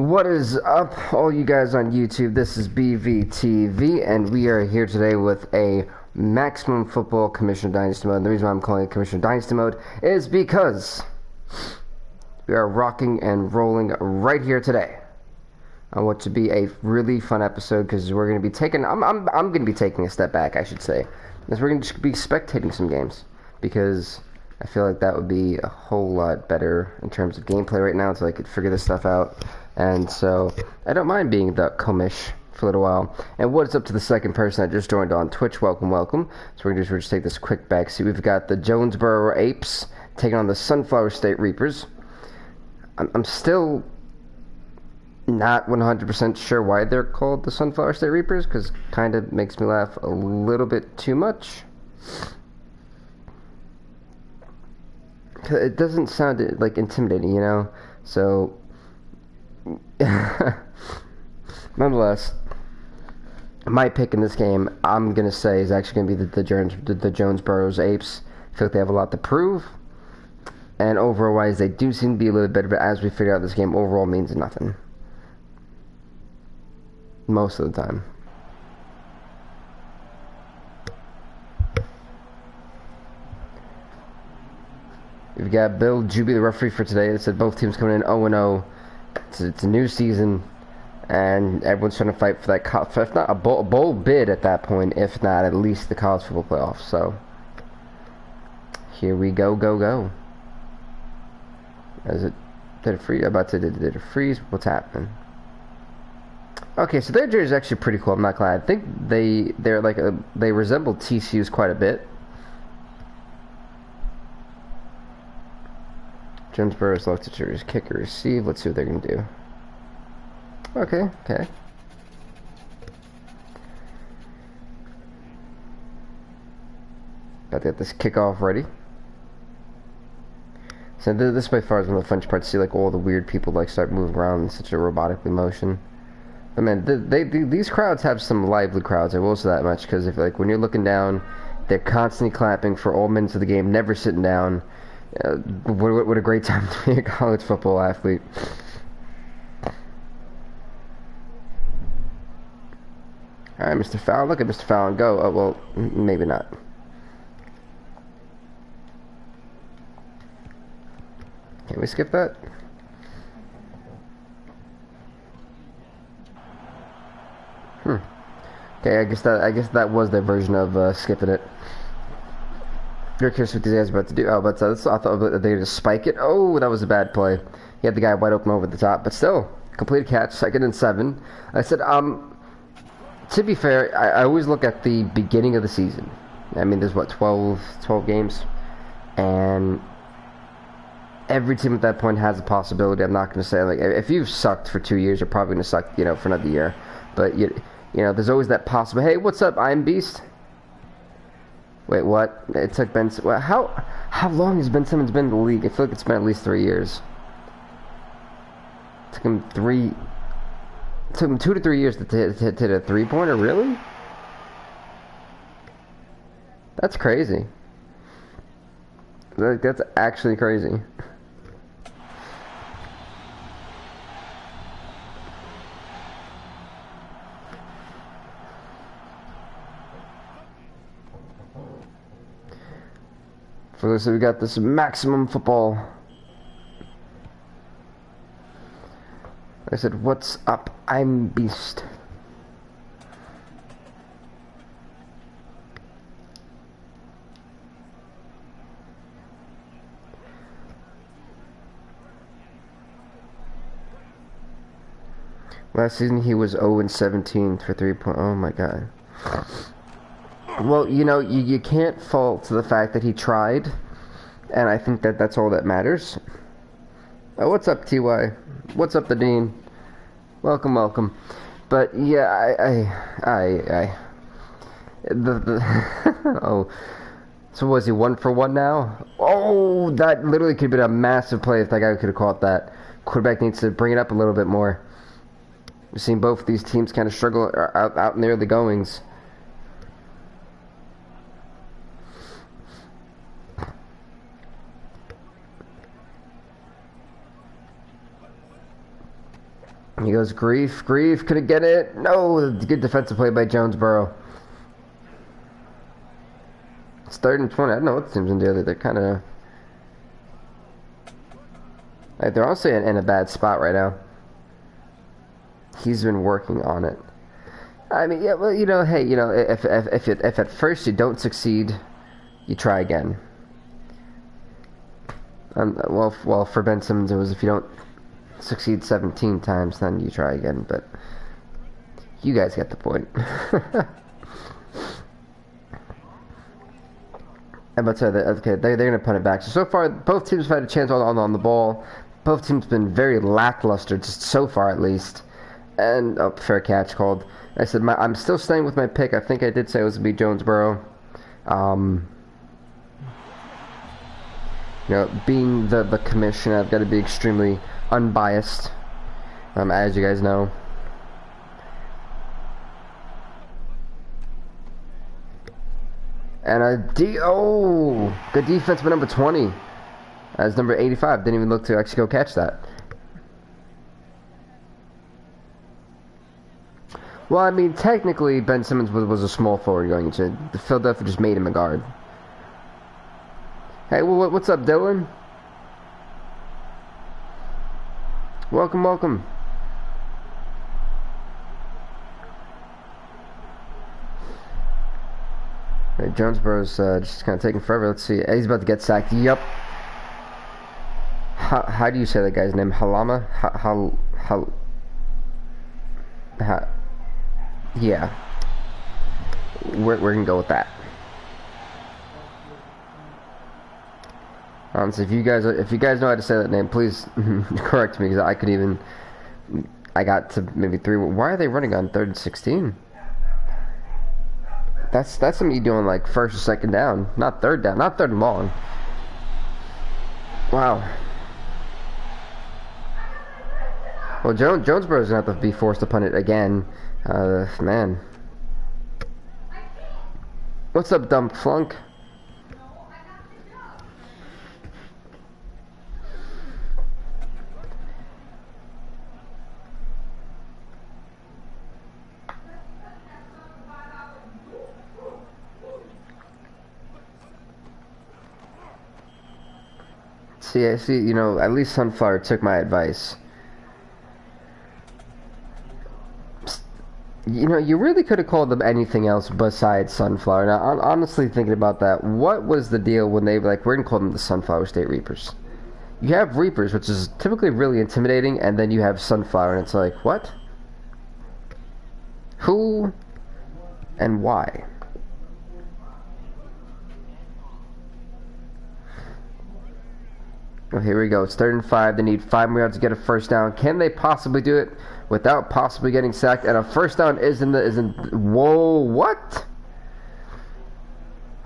What is up, all you guys on YouTube? This is BVTV, and we are here today with a Maximum Football Commissioner Dynasty mode. And the reason why I'm calling it Commissioner Dynasty mode is because we are rocking and rolling right here today on what should be a really fun episode, because we're going to be taking, I'm going to be taking a step back, I should say, because we're going to be spectating some games, because I feel like that would be a whole lot better in terms of gameplay right now, until I could figure this stuff out. And so I don't mind being the commish for a little while. And what's up to the second person that just joined on Twitch? Welcome. So we're just take this quick back. See, we've got the Jonesborough Apes taking on the Sunflower State Reapers. I'm still not 100% sure why they're called the Sunflower State Reapers, because kind of makes me laugh a little bit too much. It doesn't sound like intimidating, you know? So nonetheless, my pick in this game, I'm gonna say, is actually gonna be the Jonesborough Apes. I feel like they have a lot to prove, and overall wise, they do seem to be a little bit better. But as we figure out, this game overall means nothing most of the time. We've got Bill Juby, the referee for today. It said both teams coming in 0-0. It's a new season, and everyone's trying to fight for that, if not a bowl bid at that point, if not at least the college football playoffs. So here we go. As it did a freeze, I'm about to did it freeze. What's happening? Okay, so their jersey is actually pretty cool. I'm not gonna lie. I think they resemble TCU's quite a bit. Jonesborough selected to kick or receive. Let's see what they're going to do. Okay. Got to get this kickoff ready. So this by far is one of the funnest parts. See, like, all the weird people like start moving around in such a robotic motion. But man, these crowds have some lively crowds. I will say that much, because if when you're looking down, they're constantly clapping for all minutes of the game, never sitting down. What a great time to be a college football athlete. Alright, Mr. Fallon. Look at Mr. Fallon go. Oh, well, maybe not. Can we skip that? Okay, I guess that was their version of skipping it. You're curious what these guys are about to do. Oh, but I thought they were going to spike it. Oh, that was a bad play. He had the guy wide open over the top, but still, complete catch, 2nd and 7. I said, to be fair, I always look at the beginning of the season. I mean, there's what, 12 games, and every team at that point has a possibility. I'm not going to say, like, if you've sucked for 2 years, you're probably going to suck, for another year. But you know, there's always that possible. Hey, what's up? I'm Beast. Wait, what? It took Ben... How long has Ben Simmons been in the league? I feel like it's been at least 3 years. It took him 2 to 3 years to hit a three-pointer? Really? That's crazy. That's actually crazy. So we got this Maximum Football. I said, what's up? I'm Beast. Last season he was 0-17 for 3 point. Oh my god. Well, you can't fault the fact that he tried, and I think that's all that matters. Oh, what's up, TY? What's up, the Dean? Welcome. But yeah, oh, so was he 1 for 1 now? Oh, that literally could have been a massive play if that guy could have caught that. Quarterback needs to bring it up a little bit more. We've seen both of these teams kind of struggle out in the early goings. He goes, Grief, couldn't get it. No, good defensive play by Jonesborough. It's 3rd and 20. I don't know what the team's gonna do. They're kind of like they're also in a bad spot right now. He's been working on it. I mean, yeah, well, hey, if at first you don't succeed, you try again. Well, for Ben Simmons, it was if you don't succeed 17 times, then you try again. But you guys get the point. I'm about to say that, okay, they're going to punt it back. So far, both teams have had a chance on the ball. Both teams have been very lackluster, just so far at least. And, fair catch called. I said, I'm still staying with my pick. I think I did say it was going to be Jonesborough. Being the commissioner, I've got to be extremely unbiased, as you guys know. And good defense by number 20. As number 85 didn't even look to actually go catch that. Well, I mean, technically, Ben Simmons was a small forward going into. The Philadelphia just made him a guard. Hey, what's up, Dylan? Welcome. Right, Jonesborough's just kind of taking forever. Let's see. He's about to get sacked. Yup. How do you say that guy's name? Halama? Yeah. We're gonna go with that. So if you guys know how to say that name, please correct me, because I got to maybe 3. Why are they running on 3rd and 16? That's something you doing like 1st or 2nd down, not 3rd down, not 3rd and long. Wow. Well, Jonesborough's gonna have to be forced to punt it again. Man. What's up, dumb flunk? See, at least Sunflower took my advice. You really could have called them anything else besides Sunflower. Now, I'm honestly thinking about that. What was the deal when they were like, we're going to call them the Sunflower State Reapers? You have Reapers, which is typically really intimidating, and then you have Sunflower, and it's like, what? Who and why? Well, here we go. It's 3rd and 5. They need 5 more yards to get a first down. Can they possibly do it without possibly getting sacked? And a first down whoa, what?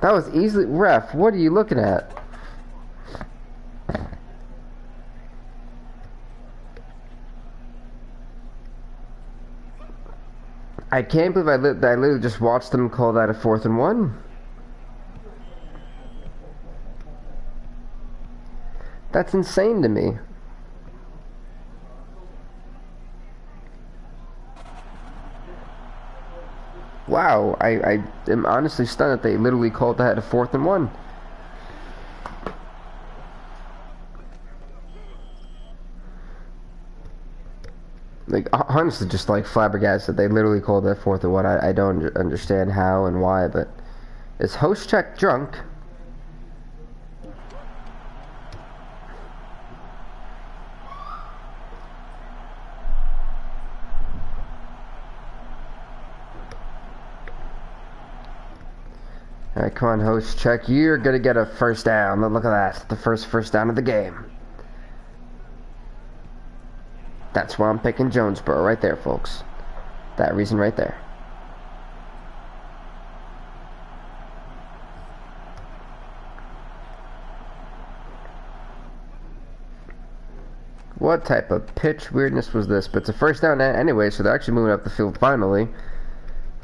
That was easily... Ref, what are you looking at? I can't believe I literally just watched them call that a 4th and 1. That's insane to me. Wow, I am honestly stunned that they literally called that a 4th and 1. Like, honestly, just like flabbergasted. They literally called that 4th and 1. I don't understand how and why, but is host check drunk? Alright, come on, host check. You're gonna get a first down. Look at that. The first down of the game. That's why I'm picking Jonesborough right there, folks. That reason right there. What type of pitch weirdness was this? But it's a first down anyway, so they're actually moving up the field finally.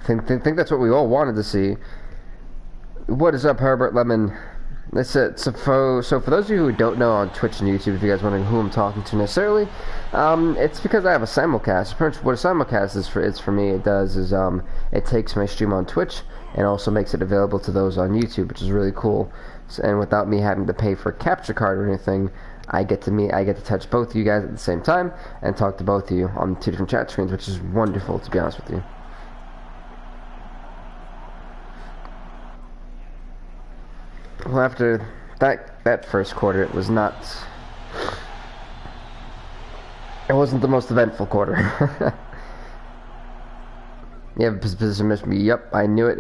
I think that's what we all wanted to see. What is up, Herbert Lemon? That's it. So for those of you who don't know on Twitch and YouTube, if you guys wondering who I'm talking to necessarily, it's because I have a simulcast. Pretty much what a simulcast is for me, it does is it takes my stream on Twitch and also makes it available to those on YouTube, which is really cool. So, and without me having to pay for a capture card or anything, I get to touch both of you guys at the same time and talk to both of you on 2 different chat screens, which is wonderful, to be honest with you. Well, after that first quarter, it wasn't the most eventful quarter. Yeah, position missed me. Yep, I knew it.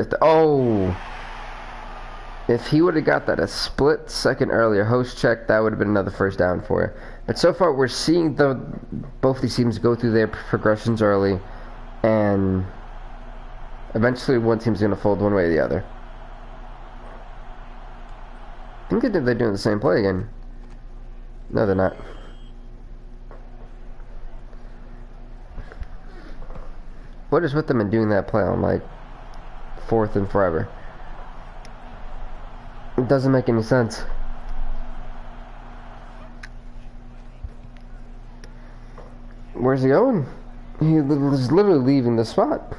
If he would have got that a split second earlier, host check, that would have been another first down for it. But so far, we're seeing both these teams go through their progressions early, and eventually one team's going to fold one way or the other. I think they're doing the same play again. No, they're not. What is with them in doing that play on, like, 4th and forever? It doesn't make any sense. Where's he going? He's literally leaving the spot.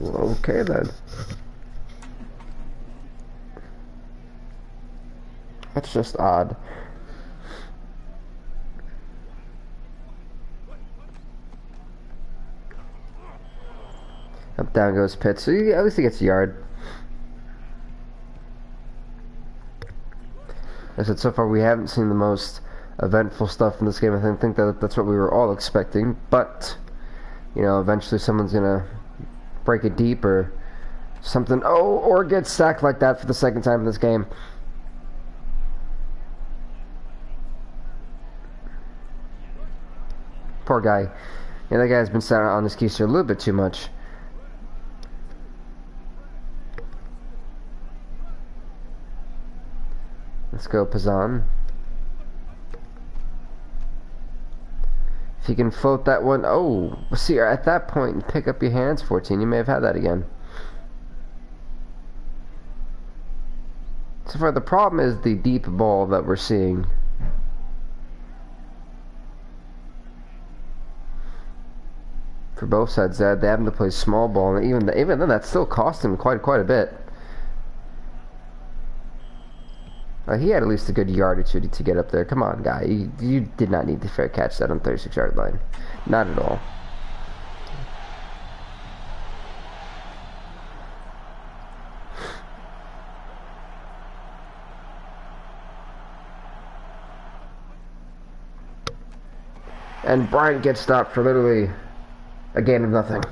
Okay then. That's just odd. Up, down goes Pitts. So at least he gets a yard. Like I said, so far we haven't seen the most eventful stuff in this game. I think that's what we were all expecting. But, you know, eventually someone's gonna break it deep or something. Oh, or get sacked like that for the second time in this game. Poor guy. Yeah, that guy's been sat on this keister a little bit too much. Let's go, Pazan. If you can float that one. Oh, see, at that point, pick up your hands, 14. You may have had that again. So far, the problem is the deep ball that we're seeing. For both sides, they having to play small ball, and even then, that still cost him quite a bit. He had at least a good yard or two to get up there. Come on, guy. You did not need to fair catch that on 36-yard line. Not at all. And Bryant gets stopped for literally a gain of nothing.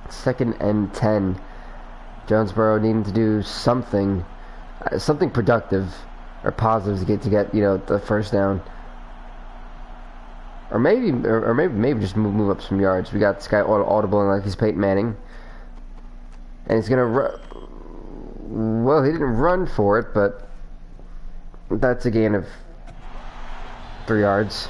2nd and 10. Jonesborough needing to do something productive or positive to get you know, the first down, or maybe just move up some yards. We got this guy audibling like he's Peyton Manning, and he's gonna run. Well, he didn't run for it, but that's a gain of 3 yards.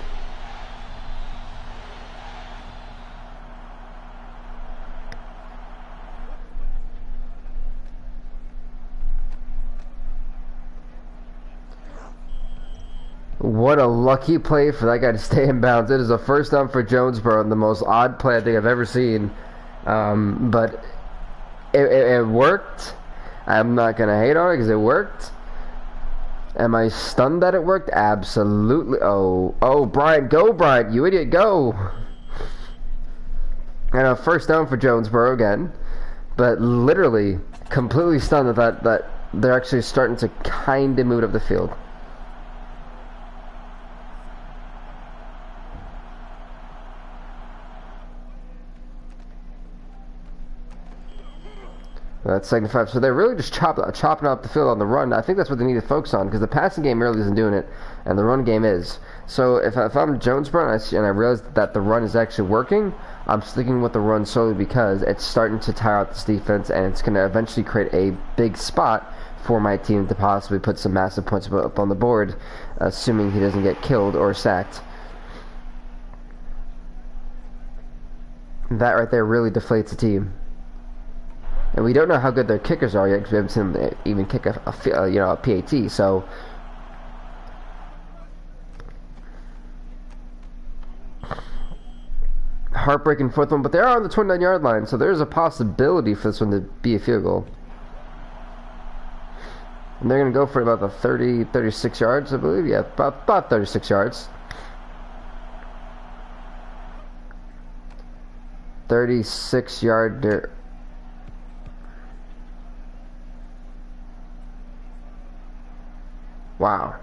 What a lucky play for that guy to stay in bounds. It is a first down for Jonesborough, and the most odd play I think I've ever seen. But it worked. I'm not going to hate on it because it worked. Am I stunned that it worked? Absolutely. Oh, Bryant, go, Bryant. You idiot, go. And a first down for Jonesborough again. But literally, completely stunned that they're actually starting to kind of move up the field. That's 2nd and 5. So they're really just chopping up the field on the run. I think that's what they need to focus on, because the passing game really isn't doing it, and the run game is. So if I'm Jonesborough and I realize that the run is actually working, I'm sticking with the run solely because it's starting to tire out this defense, and it's going to eventually create a big spot for my team to possibly put some massive points up on the board, assuming he doesn't get killed or sacked. That right there really deflates the team. And we don't know how good their kickers are yet because we haven't seen them even kick a PAT. So heartbreaking fourth one, but they are on the 29-yard line, so there's a possibility for this one to be a field goal. And they're going to go for about the 36 yards, I believe. Yeah, about 36 yards. 36-yard. Wow.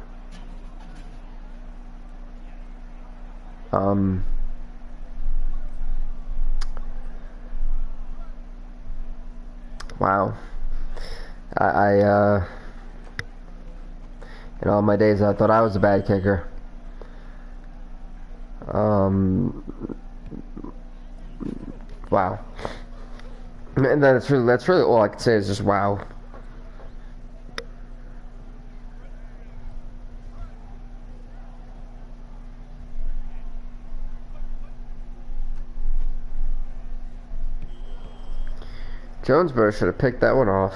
Wow. In all my days, I thought I was a bad kicker. Wow. And that's really all I can say is just wow. Jonesborough should have picked that one off.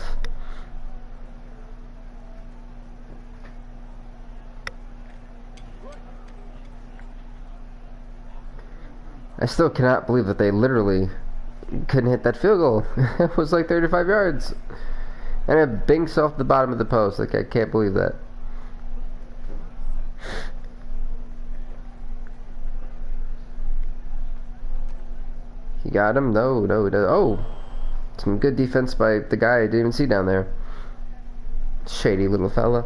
I still cannot believe that they literally couldn't hit that field goal. It was like 35 yards. And it binks off the bottom of the post. Like, I can't believe that. He got him? No, he doesn't. Oh! Some good defense by the guy I didn't even see down there. Shady little fella.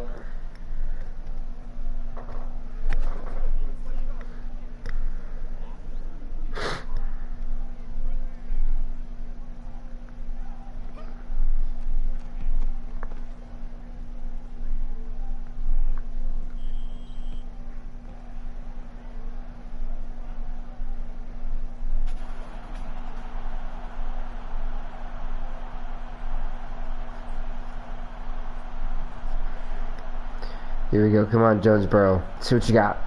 Here we go. Come on, Jonesborough. See what you got.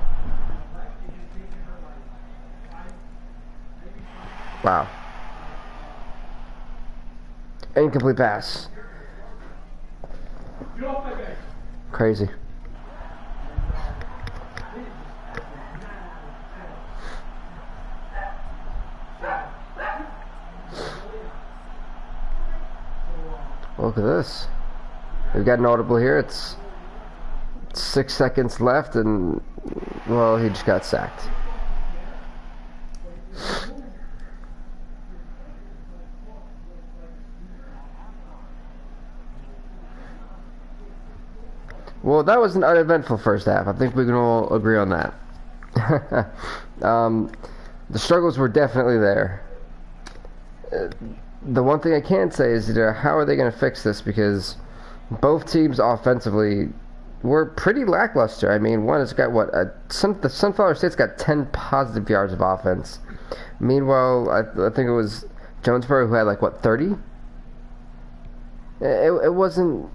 Wow. Incomplete pass. Crazy. Look at this. We've got an audible here. It's 6 seconds left, and well, he just got sacked. Well, that was an uneventful first half. I think we can all agree on that. The struggles were definitely there. The one thing I can say is, how are they going to fix this? Because both teams offensively were pretty lackluster. I mean, one has got the Sunflower State's got 10 positive yards of offense. Meanwhile, I think it was Jonesborough who had 30. It wasn't.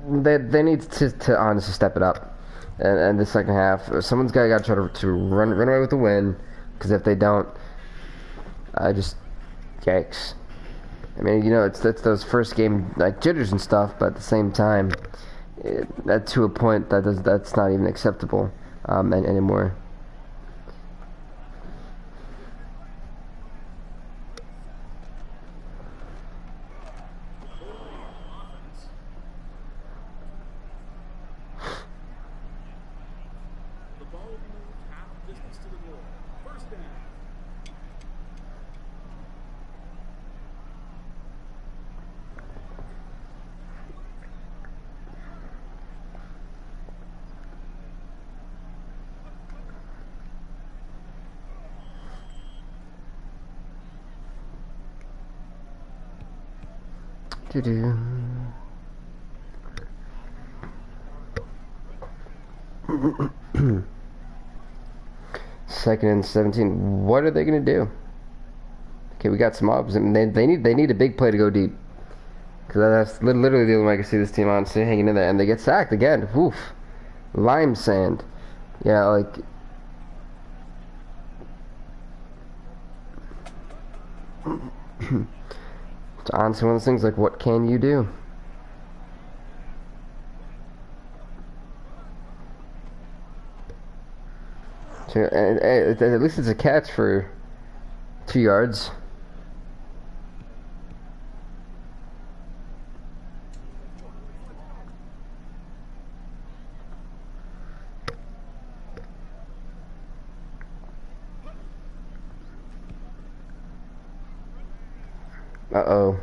They need to honestly step it up. And the second half, someone's got to try to run away with the win. Because if they don't, yikes. I mean, it's those first game jitters and stuff, but at the same time, that to a point that's not even acceptable anymore. Second and 17. What are they gonna do? Okay, we got some options. And they need a big play to go deep. Because that's literally the only way I can see this team honestly hanging in there. And they get sacked again. Woof. Lime sand. Yeah, It's honestly one of those things like, what can you do? So, at least it's a catch for 2 yards. Uh-oh.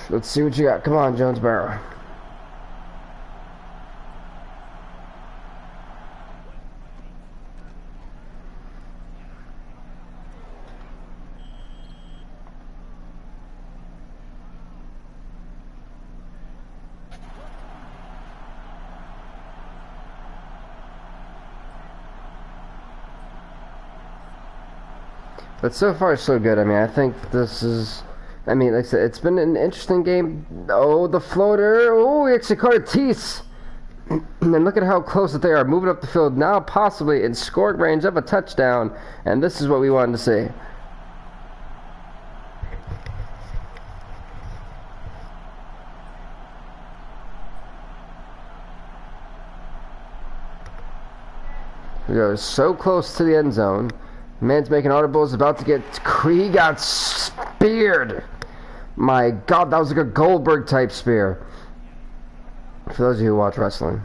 Let's see what you got. Come on, Jonesborough. But so far, so good. I mean, I think this is... I mean, like I said, it's been an interesting game. Oh, the floater. Oh, he actually caught a teeth. And look at how close that they are. Moving up the field now, possibly in scoring range of a touchdown. And this is what we wanted to see. We go so close to the end zone. Man's making audibles, about to get... He got speared. My God, that was like a Goldberg type spear. For those of you who watch wrestling.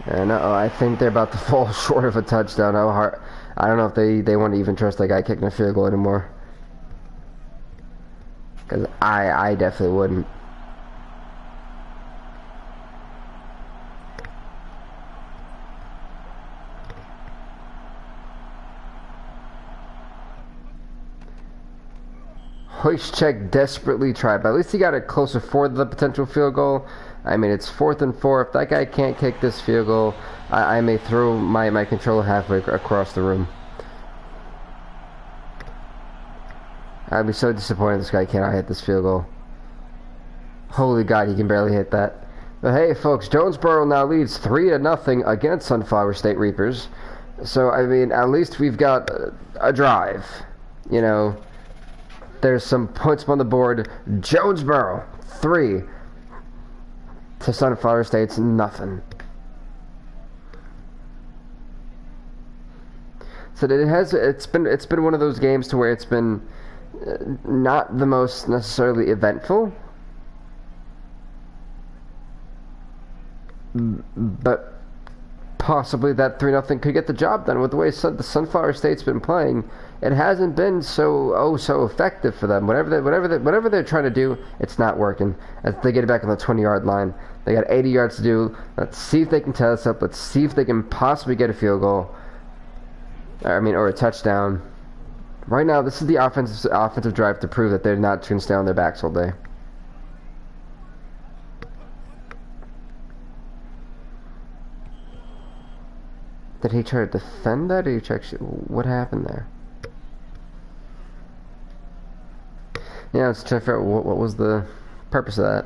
And I think they're about to fall short of a touchdown. I don't know if they want to even trust that guy kicking a field goal anymore. Because I definitely wouldn't. Hoist check desperately tried, but at least he got it closer for the potential field goal. I mean, it's 4th and 4. If that guy can't kick this field goal, I may throw my controller halfway across the room. I'd be so disappointed this guy cannot hit this field goal. Holy God, he can barely hit that. But hey, folks, Jonesborough now leads 3-0 against Sunflower State Reapers. So, I mean, at least we've got a drive. You know, there's some points on the board. Jonesborough, 3 to Sunflower State's nothing. So it's been one of those games to where it's been not the most necessarily eventful, but possibly that 3-0 could get the job done. With the way the Sunflower State's been playing, it hasn't been so effective for them. Whatever they're trying to do, it's not working. As they get it back on the 20-yard line, they got 80 yards to do. Let's see if they can tie this up. Let's see if they can possibly get a field goal. Or a touchdown. Right now, this is the offensive drive to prove that they're not going to stay on their backs all day. Did he try to defend that, or did he check? What happened there? Yeah, let's try to figure out what was the purpose of that.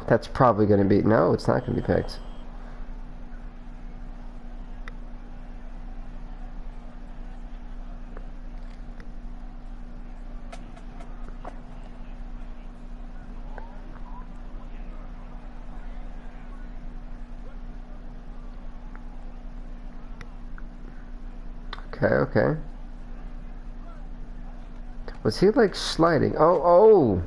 That's probably going to be... No, it's not going to be picked. Okay. Was he like sliding? Oh!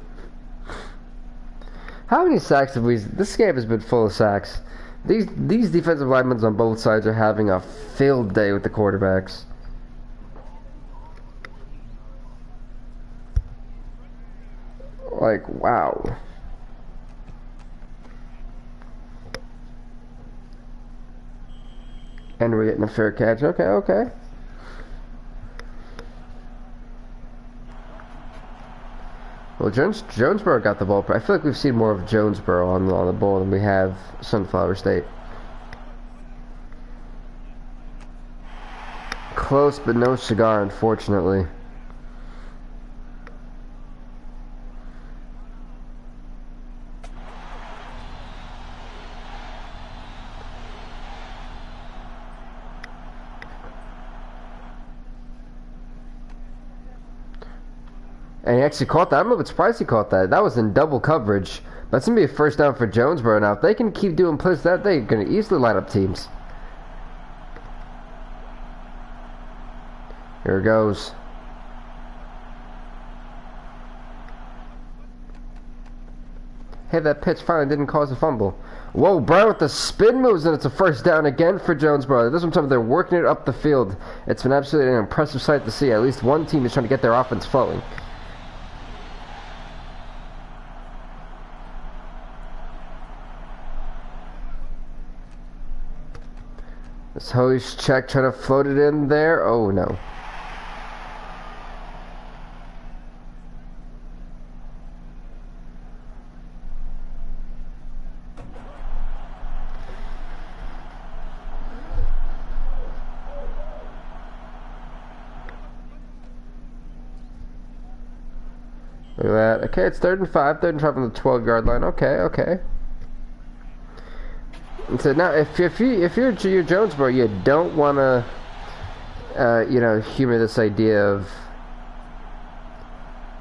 How many sacks have we... This game has been full of sacks. These defensive linemen on both sides are having a field day with the quarterbacks. Like, wow. And we're getting a fair catch. Okay, okay. Well, Jonesborough got the ball. I feel like we've seen more of Jonesborough on the ball than we have Sunflower State. Close, but no cigar, unfortunately. And he actually caught that. I'm a little bit surprised he caught that. That was in double coverage. That's going to be a first down for Jonesborough. Now, if they can keep doing plays that, they're going to easily line up teams. Here it goes. Hey, that pitch finally didn't cause a fumble. Whoa, Brown with the spin moves, and it's a first down again for Jonesborough. This one time they're working it up the field. It's been absolutely an impressive sight to see. At least one team is trying to get their offense flowing. This host check trying to float it in there. Oh no. Look at that. Okay, it's 3rd and 5. 3rd and 5 on the 12-yard line. Okay, okay. And so now, if you're Jonesborough, you don't want to, you know, humor this idea of,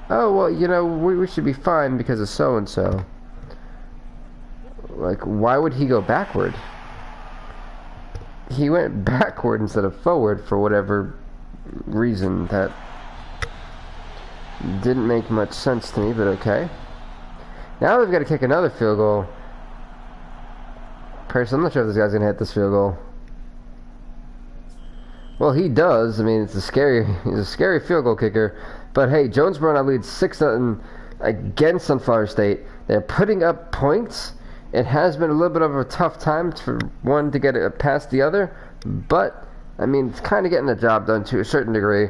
oh well, you know, we should be fine because of so and so. Like, why would he go backward? He went backward instead of forward for whatever reason that didn't make much sense to me, but okay. Now they've got to kick another field goal. Personally, I'm not sure if this guy's gonna hit this field goal. Well, he does. I mean, he's a scary field goal kicker. But hey, Jonesborough now leads 6-0 against Sunflower State. They're putting up points. It has been a little bit of a tough time for one to get it past the other, but I mean, it's kind of getting the job done to a certain degree.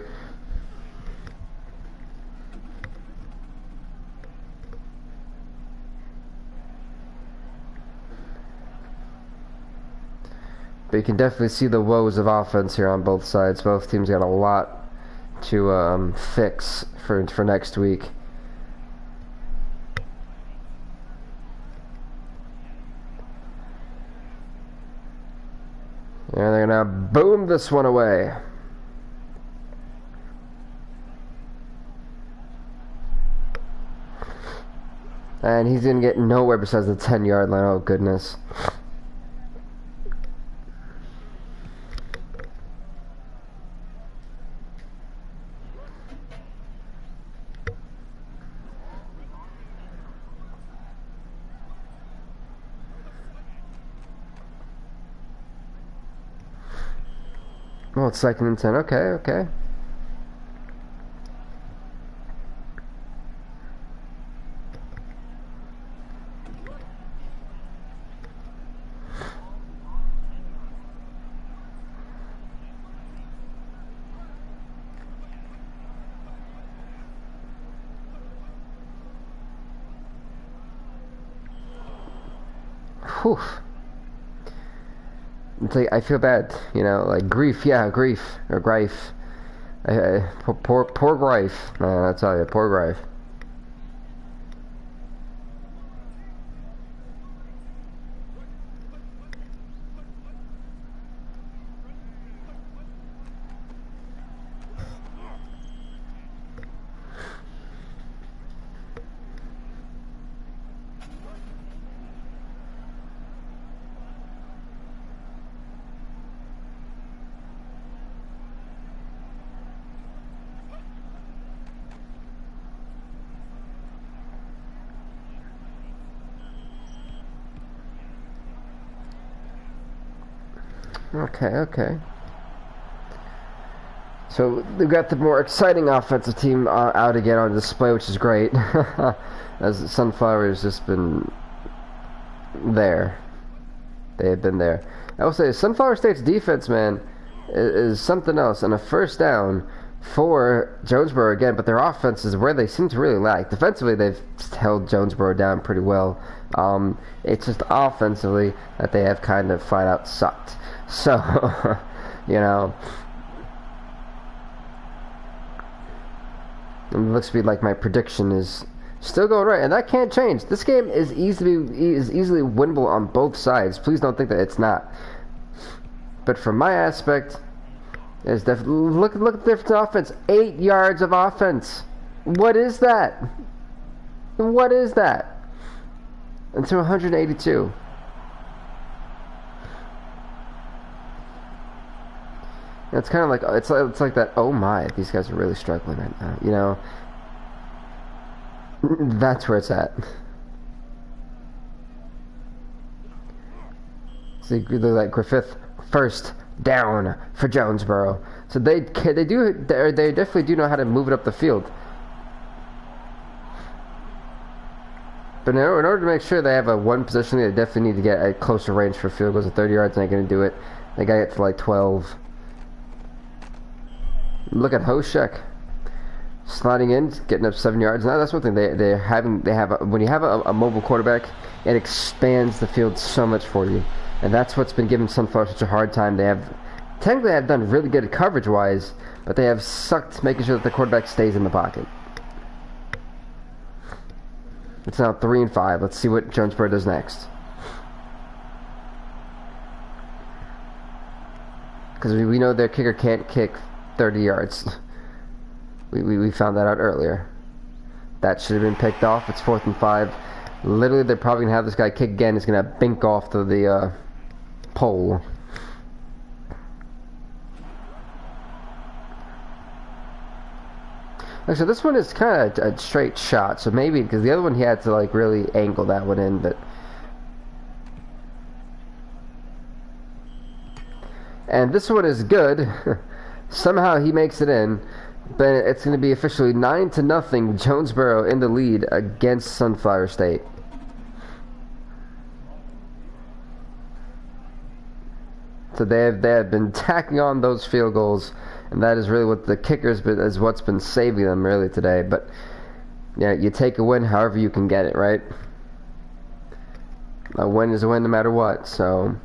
But you can definitely see the woes of offense here on both sides. Both teams got a lot to fix for next week. And they're gonna boom this one away. And he's gonna get nowhere besides the 10-yard line. Oh goodness. Well, it's 2nd and 10. Okay, okay. Whew. I feel bad, you know, like grief, yeah, grief, or grife. Poor grife, man, I tell you, poor grife. Okay, okay. So they've got the more exciting offensive team out again on display, which is great. As Sunflower has just been there. They have been there. I will say Sunflower State's defense, man, is something else. And a first down for Jonesborough again, but their offense is where they seem to really lack. Defensively, they've held Jonesborough down pretty well. It's just offensively that they have kind of flat out sucked. So, you know, it looks to be like my prediction is still going right, and that can't change. This game is easily winnable on both sides. Please don't think that it's not. But from my aspect, it's definitely look at the difference in offense. 8 yards of offense. What is that? What is that? Until 182. It's kind of like it's like that. Oh my, these guys are really struggling right now. You know, that's where it's at. See, they're like Griffith, first down for Jonesborough. So they definitely do know how to move it up the field. But in order to make sure they have a one possession, they definitely need to get a closer range for field goals. At 30 yards, they're not going to do it. They got to get to like 12. Look at Hoshek sliding in, getting up 7 yards. Now that's one thing when you have a mobile quarterback, it expands the field so much for you, and that's what's been giving Sunflower such a hard time. They have done really good coverage wise, but they have sucked making sure that the quarterback stays in the pocket. It's now 3-5. Let's see what Jonesborough does next. Because we know their kicker can't kick 30 yards. We found that out earlier. That should have been picked off. It's 4th and 5. Literally, they're probably going to have this guy kick again. He's going to bink off to the pole. So this one is kind of a straight shot, so maybe, because the other one he had to like really angle that one in, but and this one is good. Somehow he makes it in, but it's going to be officially 9-0 Jonesborough in the lead against Sunflower State. So they have been tacking on those field goals, and that is really what the kickers is what's been saving them really today. But yeah, you take a win however you can get it, right? A win is a win no matter what. So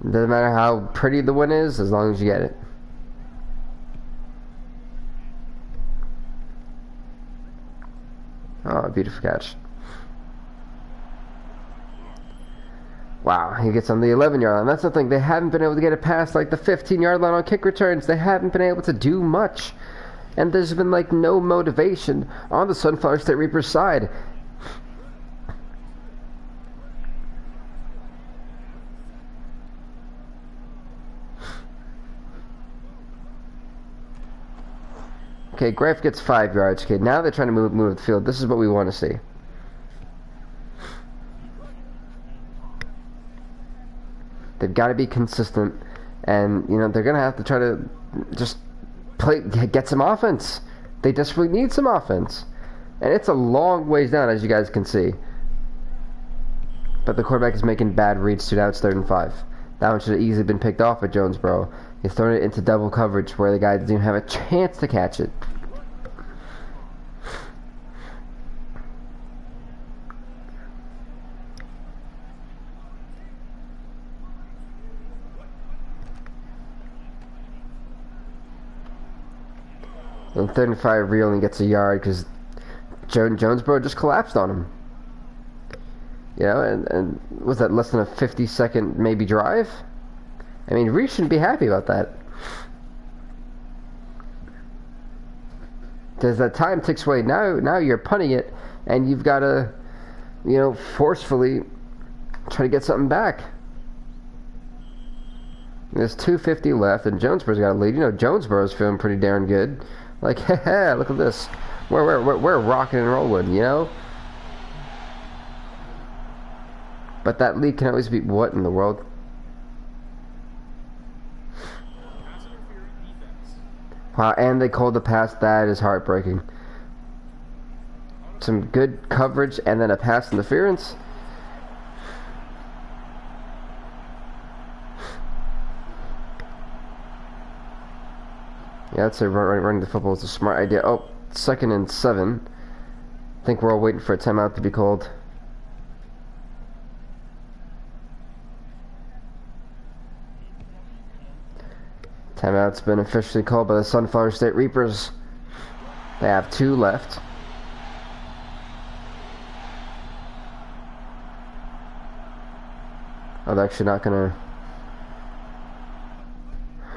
it doesn't matter how pretty the win is, as long as you get it. Oh, beautiful catch. Wow, he gets on the 11-yard line. That's the thing. They haven't been able to get it past like the 15-yard line on kick returns. They haven't been able to do much. And there's been like no motivation on the Sunflower State Reapers side. Okay, Graff gets 5 yards. Okay, now they're trying to move the field. This is what we want to see. They've got to be consistent, and you know they're gonna have to try to just get some offense. They desperately need some offense, and it's a long ways down, as you guys can see. But the quarterback is making bad reads. Now it's 3rd and 5. That one should have easily been picked off at Jonesborough. He's thrown it into double coverage where the guy doesn't even have a chance to catch it. And 3rd and 5, Real only gets a yard because Jonesborough just collapsed on him. You know, and was that less than a 50-second maybe drive? I mean, Reed shouldn't be happy about that. Because that time ticks away. Now you're punting it, and you've got to, you know, forcefully try to get something back. There's 2:50 left, and Jonesborough's got a lead. You know, Jonesborough's feeling pretty darn good. Like, hey, look at this. We're rocking and rolling, you know? But that lead can always be... What in the world? Wow, and they called the pass. That is heartbreaking. Some good coverage and then a pass interference. Yeah, I'd say running the football is a smart idea. Oh, 2nd and 7. I think we're all waiting for a timeout to be called. Timeout's been officially called by the Sunflower State Reapers. They have 2 left. Oh, they're actually not gonna...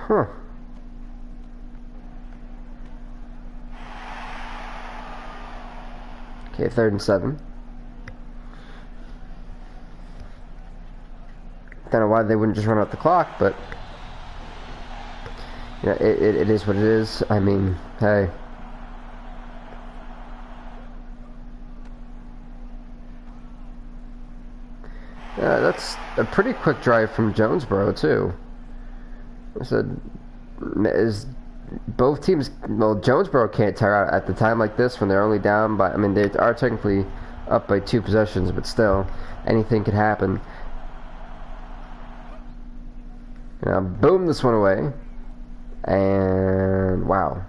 Huh. Okay, 3rd and 7. Don't know why they wouldn't just run out the clock, but... Yeah, it is what it is. I mean, hey. That's a pretty quick drive from Jonesborough, too. I said, is both teams... Well, Jonesborough can't tire out at the time like this when they're only down by... I mean, they are technically up by 2 possessions, but still, anything could happen. Now, boom, this one away. And wow.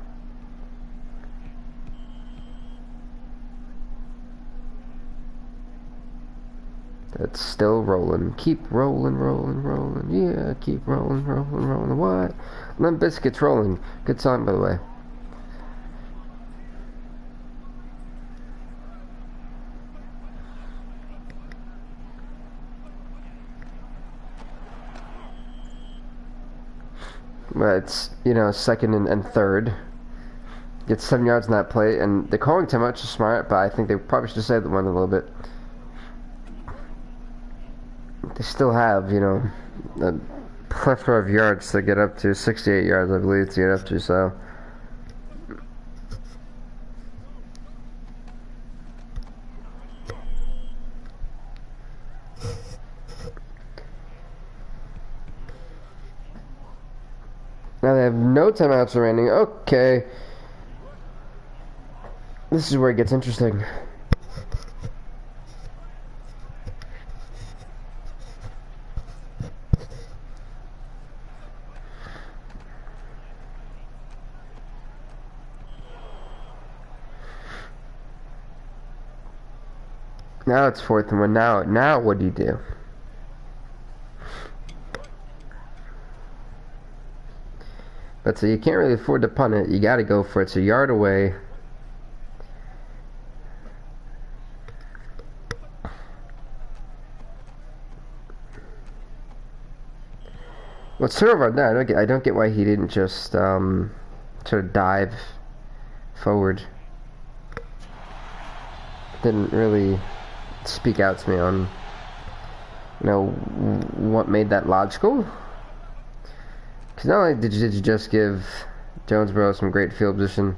It's still rolling. Keep rolling, rolling, rolling. Yeah, keep rolling, rolling, rolling. What? Limp Bizkit's rolling. Good song, by the way. But it's, you know, 2nd and 3rd. Gets 7 yards in that play, and the calling timeout is smart, but I think they probably should have saved the one a little bit. They still have, you know, a plethora of yards to get up to, 68 yards, I believe, to get up to, so. Now they have no timeouts remaining. Okay. This is where it gets interesting. Now it's 4th and 1. Now what do you do? But so you can't really afford to punt it. You got to go for it. It's a yard away. What's terrible about that? I don't get why he didn't just sort of dive forward. Didn't really speak out to me on, you know, what made that logical. Because not only did you just give Jonesborough some great field position,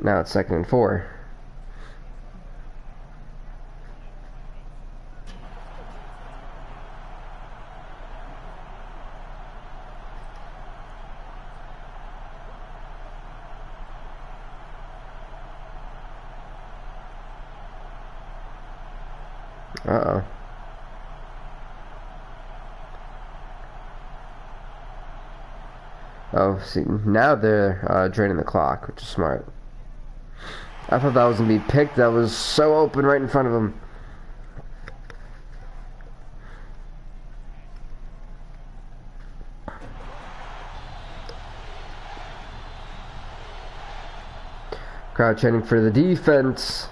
now it's 2nd and 4. Uh-oh. Oh, see, now they're draining the clock, which is smart. I thought that was going to be picked. That was so open right in front of him. Crowd chanting for the defense.